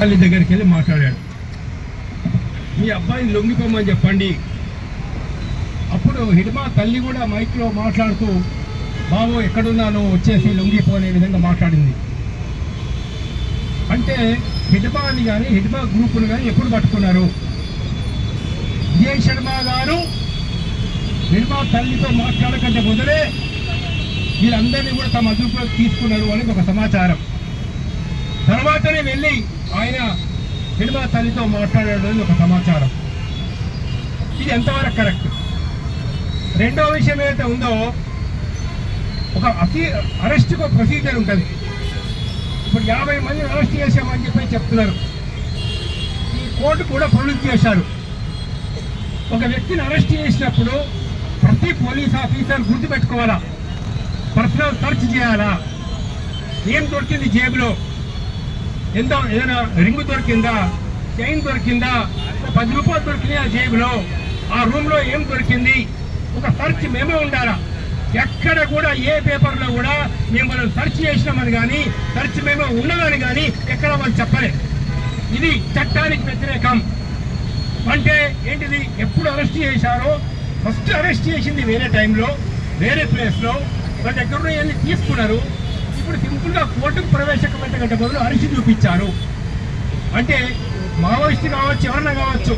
తల్లి దగ్గరికి వెళ్ళి మాట్లాడాడు, మీ అబ్బాయిని లొంగిపోమని చెప్పండి. అప్పుడు హిడ్మా తల్లి కూడా మైక్లో మాట్లాడుతూ, బాబు ఎక్కడున్నానో వచ్చేసి లొంగిపోనే విధంగా మాట్లాడింది. అంటే హిడ్మాని కానీ హిడ్మా గ్రూపును కానీ ఎప్పుడు పట్టుకున్నారు? విజయ్ శర్మ గారు హిడ్మా తల్లితో మాట్లాడకంటే మొదలే వీళ్ళందరినీ కూడా తమ అదుపులోకి తీసుకున్నారు అనేది ఒక సమాచారం. తర్వాతనే వెళ్ళి ఆయన హిడ్మా తల్లితో మాట్లాడాడు అని ఒక సమాచారం. ఇది ఎంతవరకు కరెక్ట్? రెండో విషయం ఏదైతే ఉందో, ఒక అరెస్ట్కు ప్రొసీజర్ ఉంటుంది. ఇప్పుడు 50 మందిని అరెస్ట్ చేశామని చెప్పి చెప్తున్నారు. ఈ కోర్టు కూడా ప్రొడ్యూస్ చేశారు. ఒక వ్యక్తిని అరెస్ట్ చేసినప్పుడు ప్రతి పోలీస్ ఆఫీసర్ గుర్తుపెట్టుకోవాలా, పర్సనల్ సర్చ్ చేయాలా, ఏం దొరికింది జేబులో, ఏదైనా రింగు దొరికిందా, చైన్ దొరికిందా, 10 రూపాయలు దొరికినాయి ఆ జేబులో, ఆ రూమ్లో ఏం దొరికింది, ఒక సర్చ్ మేమో ఉండాలా. ఎక్కడ కూడా ఏ పేపర్లో కూడా మేము మనం సర్చ్ చేసినామని కానీ సర్చ్ మేమో ఉన్నదని కానీ ఎక్కడ వాళ్ళు చెప్పలేదు. ఇది చట్టానికి వ్యతిరేకం. అంటే ఏంటిది? ఎప్పుడు అరెస్ట్ చేశారో ఫస్ట్ అరెస్ట్ చేసింది వేరే టైంలో వేరే ప్లేస్లో వాళ్ళ దగ్గర వెళ్ళి తీసుకున్నారు. ఇప్పుడు సింపుల్గా కోర్టుకు ప్రవేశపెట్టగట్టే బదులు అరెస్ట్ చూపించారు. అంటే మావోయిస్టు కావచ్చు, ఎవరన్నా కావచ్చు,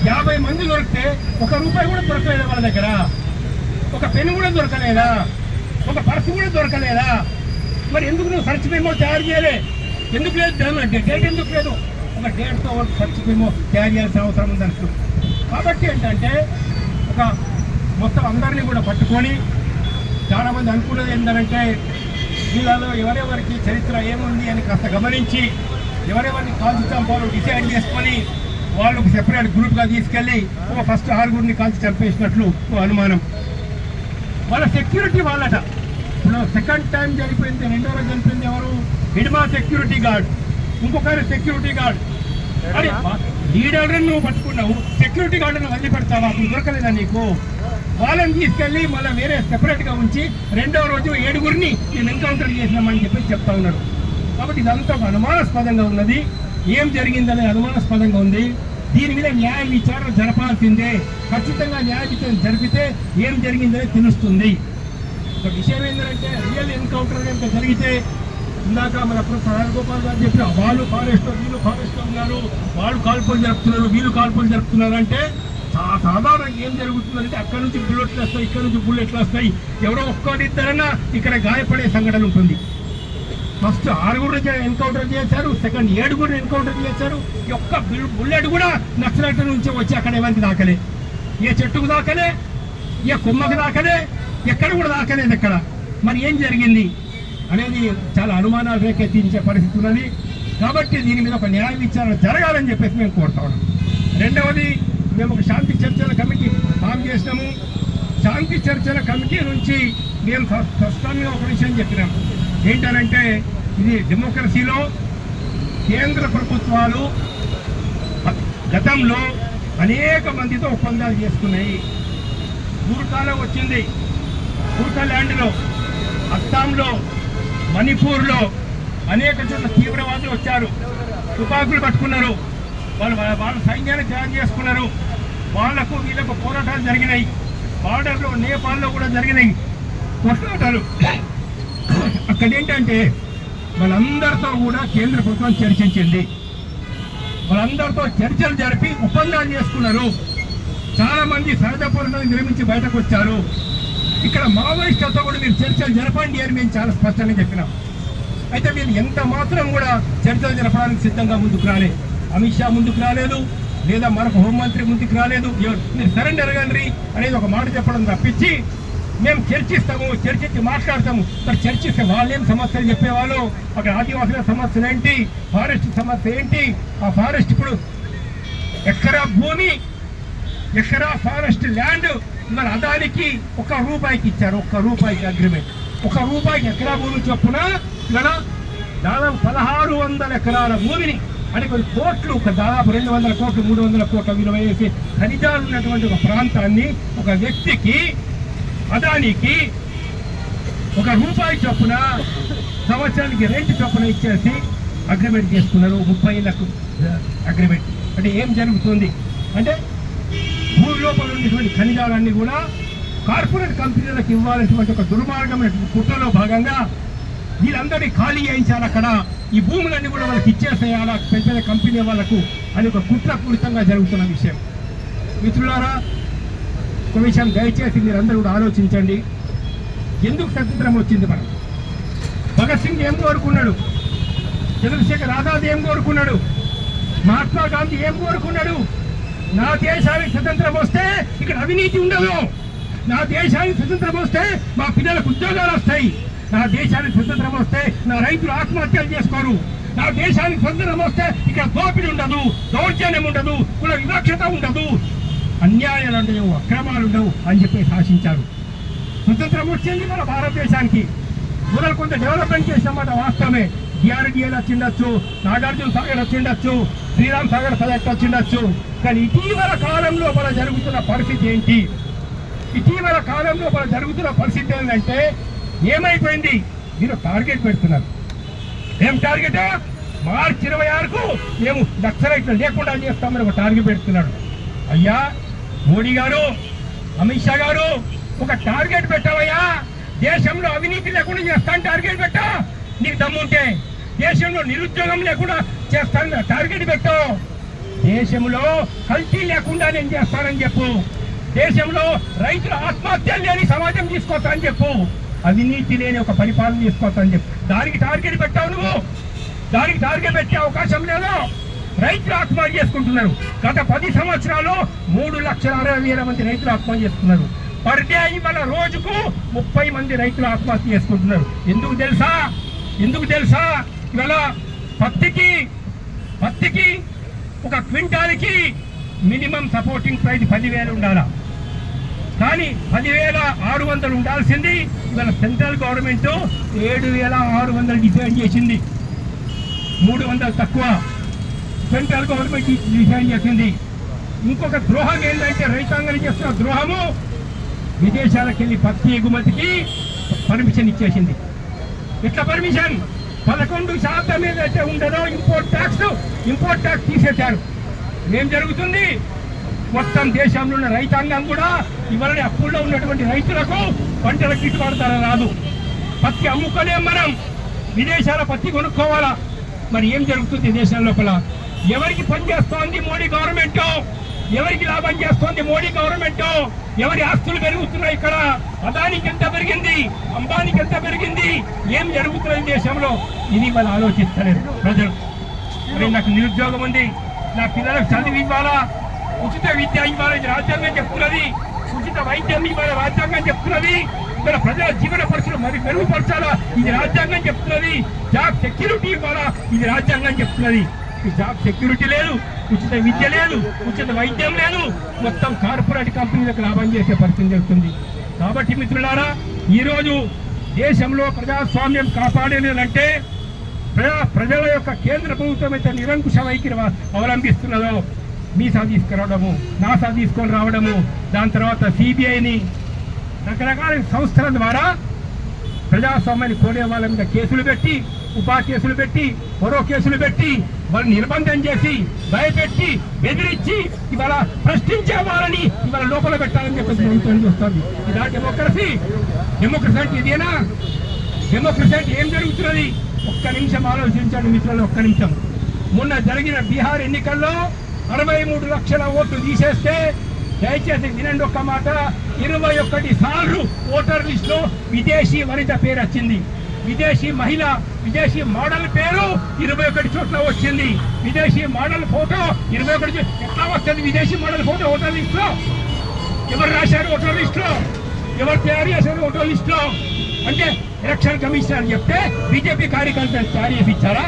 50 మంది దొరికితే 1 రూపాయి కూడా దొరకలేదు వాళ్ళ దగ్గర, ఒక పెన్ కూడా దొరకలేదా, ఒక పర్సు కూడా దొరకలేదా? మరి ఎందుకు నువ్వు సర్చ్ మెమో తయారు చేయలే? ఎందుకు లేదు? డేట్ ఎందుకు లేదు? ఒక డేట్తో సర్చ్ మెమో తయారు చేయాల్సిన అవసరం ఉందనుకో. కాబట్టి ఏంటంటే ఒక మొత్తం అందరినీ కూడా పట్టుకొని, చాలామంది అనుకున్నది ఏంటంటే వీళ్ళలో ఎవరెవరికి చరిత్ర ఏముంది అని కాస్త గమనించి ఎవరెవరిని కాల్చి చంపాలో డిసైడ్ చేసుకొని వాళ్ళకు సెపరేట్ గ్రూప్గా తీసుకెళ్ళి ఫస్ట్ 6 కాల్చి చంపేసినట్లు అనుమానం. వాళ్ళ సెక్యూరిటీ వాళ్ళట. ఇప్పుడు సెకండ్ టైం చనిపోయింది, రెండో రోజు చనిపోయింది ఎవరు? హిడ్మా సెక్యూరిటీ గార్డ్, ఇంకొకరు సెక్యూరిటీ గార్డ్. అరే లీడర్ని నువ్వు పట్టుకున్నావు, సెక్యూరిటీ గార్డును వదిలిపెడతావా? అప్పుడు దొరకలేదా నీకు? వాళ్ళని తీసుకెళ్ళి మళ్ళీ వేరే సెపరేట్గా ఉంచి రెండో రోజు 7గురిని నేను ఎన్కౌంటర్ చేసినామని చెప్పి చెప్తా ఉన్నారు. కాబట్టి ఇదంతా ఒక అనుమానాస్పదంగా ఉన్నది. ఏం జరిగిందనే అనుమానాస్పదంగా ఉంది. దీని మీద న్యాయ విచారణ జరపాల్సిందే. ఖచ్చితంగా న్యాయ విచారణ జరిపితే ఏం జరిగిందనే తెలుస్తుంది. ఒక విషయం ఏంటంటే రియల్ ఎన్కౌంటర్ కనుక జరిగితే, ఇందాక మన రాజగోపాల్ గారు చెప్పిన వాళ్ళు ఫారెస్ట్లో వీళ్ళు ఫారెస్ట్లో ఉన్నారు, వాళ్ళు కాల్పులు జరుపుతున్నారు, వీళ్ళు కాల్పులు జరుపుతున్నారు అంటే సాధారణంగా ఏం జరుగుతుందంటే అక్కడ నుంచి బుల్లెట్లు వస్తాయి, ఇక్కడ నుంచి బుల్లెట్లు వస్తాయి, ఎవరో ఒక్కరిద్దరన్నా ఇక్కడ గాయపడే సంఘటన ఉంటుంది. ఫస్ట్ 6 ఎన్కౌంటర్ చేశారు, సెకండ్ 7 ఎన్కౌంటర్ చేశారు. ఈ ఒక్క బుల్లెట్ కూడా నక్సలైట్ నుంచి వచ్చి అక్కడ ఎవరికి దాకలే, ఏ చెట్టుకు దాకలే, ఏ కొమ్మకు దాకలే, ఎక్కడ కూడా దాకలేదు. ఎక్కడ మరి ఏం జరిగింది అనేది చాలా అనుమానాలు రేకెత్తించే పరిస్థితి ఉన్నది. కాబట్టి దీని మీద ఒక న్యాయ విచారణ జరగాలని చెప్పేసి మేము కోరుతా ఉన్నాం. రెండవది, మేము ఒక శాంతి చర్చల కమిటీ ఫామ్ చేసినాము. శాంతి చర్చల కమిటీ నుంచి మేము స్పష్టంగా ఒక విషయం చెప్పినాం. ఏంటనంటే ఇది డెమోక్రసీలో కేంద్ర ప్రభుత్వాలు గతంలో అనేక మందితో ఒప్పందాలు చేసుకున్నాయి. గూర్ఖాలో వచ్చింది, గూర్ఖాల్యాండ్లో, అస్సాంలో, మణిపూర్లో అనేక చోట్ల తీవ్రవాదులు వచ్చారు, తుపాకులు పట్టుకున్నారు, వాళ్ళ సైన్యాన్ని తయారు చేసుకున్నారు. వాళ్లకు వీళ్ళకు పోరాటాలు జరిగినాయి. బార్డర్లో నేపాల్లో కూడా జరిగినాయి పోరాటాలు. అక్కడ ఏంటంటే వాళ్ళందరితో కూడా కేంద్ర ప్రభుత్వం చర్చించింది. వాళ్ళందరితో చర్చలు జరిపి ఒప్పందాలు చేసుకున్నారు. చాలా మంది సహజ పోరాటాన్ని నిర్మించి బయటకు వచ్చారు. ఇక్కడ మావోయిస్టులతో కూడా మీరు చర్చలు జరపండి అని మేము చాలా స్పష్టంగా చెప్పినాం. అయితే మీరు ఎంత మాత్రం కూడా చర్చలు జరపడానికి సిద్ధంగా ముందుకు రాలేదు. అమిత్ షా ముందుకు రాలేదు, లేదా మరొక హోంమంత్రి ముందుకు రాలేదు. మీరు సరెండర్ అవ్వండి అనేది ఒక మాట చెప్పడం తప్పించి మేము చర్చిస్తాము, చర్చించి మాట్లాడతాము. మరి చర్చిస్తే వాళ్ళేం సమస్యలు చెప్పేవాళ్ళు, అక్కడ ఆదివాసుల సమస్యలు ఏంటి, ఫారెస్ట్ సమస్య ఏంటి, ఆ ఫారెస్ట్ ఇప్పుడు ఎకరా భూమి, ఎకరా ఫారెస్ట్ ల్యాండ్ మరి అదానికి ₹1 ఇచ్చారు. ₹1 అగ్రిమెంట్. ₹1 ఎకరా భూమి చొప్పున ఇక్కడ దాదాపు 1600 ఎకరాల భూమిని, అంటే కొన్ని కోట్లు, దాదాపు 200 కోట్లు 300 కోట్ల విలువ వేసి ఖనిజాలు ఉన్నటువంటి ఒక ప్రాంతాన్ని ఒక వ్యక్తికి, అదానికి ₹1 చొప్పున సంవత్సరానికి రెంట్ చొప్పున ఇచ్చేసి అగ్రిమెంట్ చేసుకున్నారు. 30 ఏళ్ళకు అగ్రిమెంట్. అంటే ఏం జరుగుతుంది అంటే భూమి లోపల ఉన్నటువంటి ఖనిజాలన్నీ కూడా కార్పొరేట్ కంపెనీలకు ఇవ్వాలనేటువంటి ఒక దుర్మార్గమైన కుట్రలో భాగంగా వీళ్ళందరినీ ఖాళీ చేయించాలి, అక్కడ ఈ భూములన్నీ కూడా వాళ్ళకి ఇచ్చేసేయాలా పెద్ద పెద్ద కంపెనీ వాళ్ళకు అని ఒక కుట్రపూరితంగా జరుగుతున్న విషయం. మిత్రులారా, ఒక విషయం దయచేసి మీరందరూ కూడా ఆలోచించండి. ఎందుకు స్వతంత్రం వచ్చింది? మనం భగత్ సింగ్ ఏం కోరుకున్నాడు? చంద్రశేఖర్ ఆజాద్ ఏం కోరుకున్నాడు? మహాత్మా గాంధీ ఏం కోరుకున్నాడు? నా దేశానికి స్వతంత్రం వస్తే ఇక్కడ అవినీతి ఉండదు, నా దేశానికి స్వతంత్రం వస్తే మా పిల్లలకు ఉద్యోగాలు వస్తాయి, నా దేశానికి స్వతంత్రం వస్తే నా రైతులు ఆత్మహత్యలు చేసుకోరు, నా దేశానికి స్వతంత్రం వస్తే ఇక్కడ దోపిడీ ఉండదు, దౌర్జన్యం ఉండదు, కుల వివక్షత ఉండదు, అన్యాయాలు ఉండవు, అక్రమాలు ఉండవు అని చెప్పి శాసించారు. స్వతంత్రం వచ్చింది మన భారతదేశానికి. మొదలు కొంత డెవలప్మెంట్ చేసినమాట వాస్తవమే. డిఆర్డిఏలు వచ్చిండొచ్చు, నాగార్జున సాగర్ వచ్చిండొచ్చు, శ్రీరామ్ సాగర్ ప్రాజెక్ట్ వచ్చిండొచ్చు. కానీ ఇటీవల కాలంలో మన జరుగుతున్న పరిస్థితి ఏంటి? ఇటీవల కాలంలో మన జరుగుతున్న పరిస్థితి ఏంటంటే ఏమైపోయింది? మీరు టార్గెట్ పెడుతున్నారు. ఏం టార్గెట్? మార్చి 26కు మేము నక్సలైట్లు లేకుండా చేస్తామని ఒక టార్గెట్ పెడుతున్నాడు. అయ్యా మోడీ గారు, అమిత్ షా గారు, ఒక టార్గెట్ పెట్టావయ్యా. దేశంలో అవినీతి లేకుండా చేస్తాను టార్గెట్ పెట్టా. నీకు దమ్ముంటే దేశంలో నిరుద్యోగం లేకుండా చేస్తాను టార్గెట్ పెట్టు. దేశంలో కల్తీ లేకుండా నేను చేస్తానని చెప్పు. దేశంలో రైతుల ఆత్మహత్యలు లేని సమాజం తీసుకొస్తానని చెప్పు. అవినీతి లేని ఒక పరిపాలన తీసుకొస్తానని చెప్పు. దానికి టార్గెట్ పెట్టావు నువ్వు. దానికి టార్గెట్ పెట్టే అవకాశం లేదు. రైతులు ఆత్మహత్య చేసుకుంటున్నారు. గత 10 సంవత్సరాలు 3,60,000 మంది రైతులు ఆత్మహత్య చేసుకున్నారు. పర్ డే ఇవాళ రోజుకు 30 మంది రైతులు ఆత్మహత్య చేసుకుంటున్నారు. ఎందుకు తెలుసా? ఇవాళ పత్తికి ఒక క్వింటాల్కి మినిమం సపోర్టింగ్ ప్రైస్ 10,000 ఉండాలా. కానీ 10,600 ఉండాల్సింది ఇవాళ సెంట్రల్ గవర్నమెంట్ 7,600 డిసైడ్ చేసింది. 300 తక్కువ సెంట్రల్ గవర్నమెంట్ డిసైడ్ చేసింది. ఇంకొక ద్రోహం ఏంటంటే రైతాంగం చేస్తున్న ద్రోహము, విదేశాలకు వెళ్ళి పత్తి ఎగుమతికి పర్మిషన్ ఇచ్చేసింది. ఎట్లా పర్మిషన్? 11% ఏదైతే ఉండదో ఇంపోర్ట్ ట్యాక్స్ తీసేశారు. ఏం జరుగుతుంది? మొత్తం దేశంలో ఉన్న రైతాంగం కూడా ఇవాళ అప్పుల్లో ఉన్నటువంటి రైతులకు పంటల గిట్టుబాటు ధర రాదు. పత్తి అమ్ముకోలేం, మనం విదేశాల పత్తి కొనుక్కోవాలా. మరి ఏం జరుగుతుంది దేశం లోపల? ఎవరికి పనిచేస్తోంది మోడీ గవర్నమెంట్? ఎవరికి లాభం చేస్తోంది మోడీ గవర్నమెంట్? ఎవరి ఆస్తులు పెరుగుతున్నాయి ఇక్కడ? అదానికి ఎంత పెరిగింది, అంబానీకి ఎంత పెరిగింది? ఏం జరుగుతున్నది దేశంలో? ఇది వాళ్ళు ఆలోచిస్తలేరు ప్రజలు. మరి నాకు నిరుద్యోగం ఉంది, నా పిల్లలకు చదివి ఇవ్వాలా, ఉచిత విద్య ఇవ్వాలి, ఇది రాజ్యాంగం చెప్తున్నది. ఉచిత వైద్యం ఇవ్వాలి, రాజ్యాంగం చెప్తున్నది. ఇక్కడ ప్రజల జీవన పరిస్థితులు మరి మెరుగుపరచాలా, ఇది రాజ్యాంగం చెప్తున్నది. జాబ్ సెక్యూరిటీ ఇవ్వాలా, ఇది రాజ్యాంగం చెప్తున్నది. జాబ్ సెక్యూరిటీ లేదు, ఉచిత విద్య లేదు, ఉచిత వైద్యం లేదు. మొత్తం కార్పొరేట్ కంపెనీలకు లాభం చేసే పరిస్థితి జరుగుతుంది. కాబట్టి మిత్రులారా, ఈరోజు దేశంలో ప్రజాస్వామ్యం కాపాడలేదంటే ప్రజల యొక్క కేంద్ర ప్రభుత్వం అయితే నిరంకుశ వైఖరి అవలంబిస్తున్నదో, మీసా తీసుకురావడము, నాసా తీసుకొని రావడము, దాని తర్వాత సిబిఐని, రకరకాల సంస్థల ద్వారా ప్రజాస్వామ్యాన్ని కోరే వాళ్ళ మీద కేసులు పెట్టి, ఉపా కేసులు పెట్టి, మరో కేసులు పెట్టి, వాళ్ళు నిర్బంధం చేసి, భయపెట్టి, బెదిరించి ఇవాళ ప్రశ్నించే వాళ్ళని ఇవాళ లోపల పెట్టాలని చెప్పేసి ప్రభుత్వం చూస్తుంది. ఇలా డెమోక్రసీ అంటే ఇదేనా? డెమోక్రసీ అంటే ఏం జరుగుతున్నది? ఒక్క నిమిషం ఆలోచించండి మిత్రులు, ఒక్క నిమిషం. మొన్న జరిగిన బీహార్ ఎన్నికల్లో 63 లక్షల ఓట్లు తీసేస్తే, దయచేసి వినండి ఒక్క మాట, 21 సార్లు ఓటర్ లిస్ట్ లో విదేశీ వనిత పేరు వచ్చింది. విదేశీ మహిళ, విదేశీ మోడల్ పేరు 21 చోట్ల వచ్చింది. విదేశీ మోడల్ ఫోటో 21 ఎట్లా వస్తుంది? విదేశీ మోడల్ ఫోటో ఓటర్ లిస్ట్ లో ఎవరు రాశారు? ఓటర్ లిస్ట్ లో ఎవరు తయారు చేశారు? ఓటర్ లిస్ట్ లో అంటే ఎలక్షన్ కమిషన్ అని చెప్తే బీజేపీ కార్యకర్తలు తయారు చేసి ఇచ్చారా?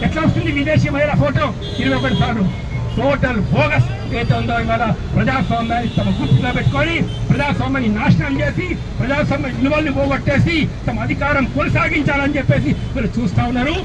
ఎట్లా వస్తుంది విదేశీ మహిళ ఫోటో 21 సార్లు? టోటల్ బోగస్ ఏదైతే ఉందో ఇవాళ ప్రజాస్వామ్యాన్ని తమ గుర్తుగా పెట్టుకొని ప్రజాస్వామ్యాన్ని నాశనం చేసి, ప్రజాస్వామ్య విలువల్ని పోగొట్టేసి తమ అధికారం కొనసాగించాలని చెప్పేసి మీరు చూస్తా ఉన్నారు.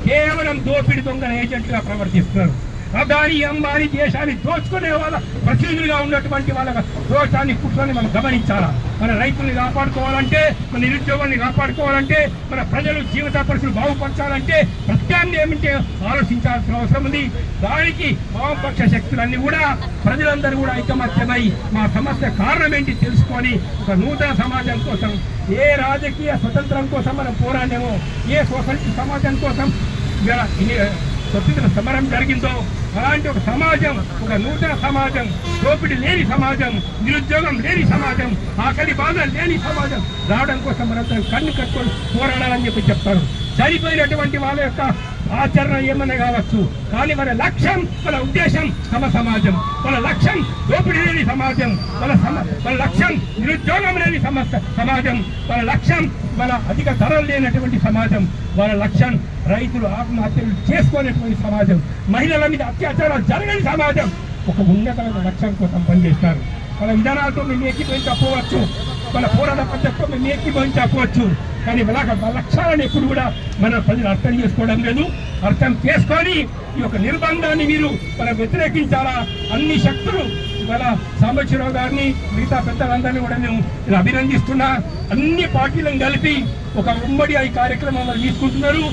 కేవలం దోపిడి దొంగల ఏజెంట్గా ప్రవర్తిస్తున్నారు. అదాని అంబానీ దేశాన్ని దోచుకునే వాళ్ళ ప్రతినిధులుగా ఉన్నటువంటి వాళ్ళ దోషాన్ని కుట్రని మనం గమనించాలా. మన రైతుల్ని కాపాడుకోవాలంటే, మన నిరుద్యోగాన్ని కాపాడుకోవాలంటే, మన ప్రజలు జీవిత పరిస్థితులు బాగుపరచాలంటే ప్రత్యామ్నాయం ఏమిటో ఆలోచించాల్సిన అవసరం ఉంది. దానికి వామపక్ష శక్తులన్నీ కూడా ప్రజలందరూ కూడా ఐకమత్యమై మా సమస్య కారణం ఏంటి తెలుసుకొని ఒక నూతన సమాజం కోసం, ఏ రాజకీయ స్వతంత్రం కోసం మనం పోరాడామో, ఏ సోషలిస్ట్ సమాజం కోసం స్వతంత్ర సమరం జరిగిందో అలాంటి ఒక సమాజం, ఒక నూతన సమాజం, దోపిడీ లేని సమాజం, నిరుద్యోగం లేని సమాజం, ఆకలి బాధ లేని సమాజం రావడం కోసం మనందరం కన్ను కట్టుకొని పోరాడాలని చెప్పి చెప్తారు. చనిపోయినటువంటి వాళ్ళ యొక్క ఆచరణ ఏమన్నా కావచ్చు, కానీ మన లక్ష్యం, మన ఉద్దేశం సమ సమాజం, మన లక్ష్యం దోపిడీ లేని సమాజం, మన లక్ష్యం నిరుద్యోగం లేని సమాజం, మన లక్ష్యం మన అధిక ధరలు లేనటువంటి సమాజం, వాళ్ళ లక్ష్యం రైతులు ఆత్మహత్యలు చేసుకునేటువంటి సమాజం, మహిళల మీద అత్యాచారాలు జరగని సమాజం. ఒక ఉన్నతమైన లక్ష్యం కోసం పనిచేస్తారు. మన విధానాలతో మేము ఏకీభవించకపోవచ్చు, మన పోరాట పద్ధతితో మేము ఏకీభవించకపోవచ్చు, కానీ మన లక్ష్యాలను ఎప్పుడు కూడా మన ప్రజలు అర్థం చేసుకోవడం లేదు. అర్థం చేసుకొని ఈ యొక్క నిర్బంధాన్ని మీరు మనం వ్యతిరేకించాలా. అన్ని శక్తులు మన సాంబశివరావు గారిని, మిగతా పెద్దలందరినీ కూడా మేము అభినందిస్తున్నా. అన్ని పార్టీలను కలిపి ఒక ఉమ్మడి ఈ కార్యక్రమం తీసుకుంటున్నారు.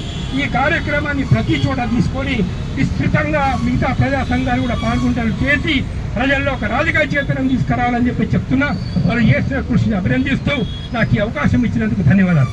ఈ కార్యక్రమాన్ని ప్రతి చోట తీసుకొని విస్తృతంగా మిగతా ప్రజా సంఘాలు కూడా పాల్గొంటారు చేసి ప్రజల్లో ఒక రాజకీయ చైతన్యం తీసుకురావాలని చెప్పి చెప్తున్నా. వాళ్ళు చేసిన కృషిని అభినందిస్తూ నాకు ఈ అవకాశం ఇచ్చినందుకు ధన్యవాదాలు.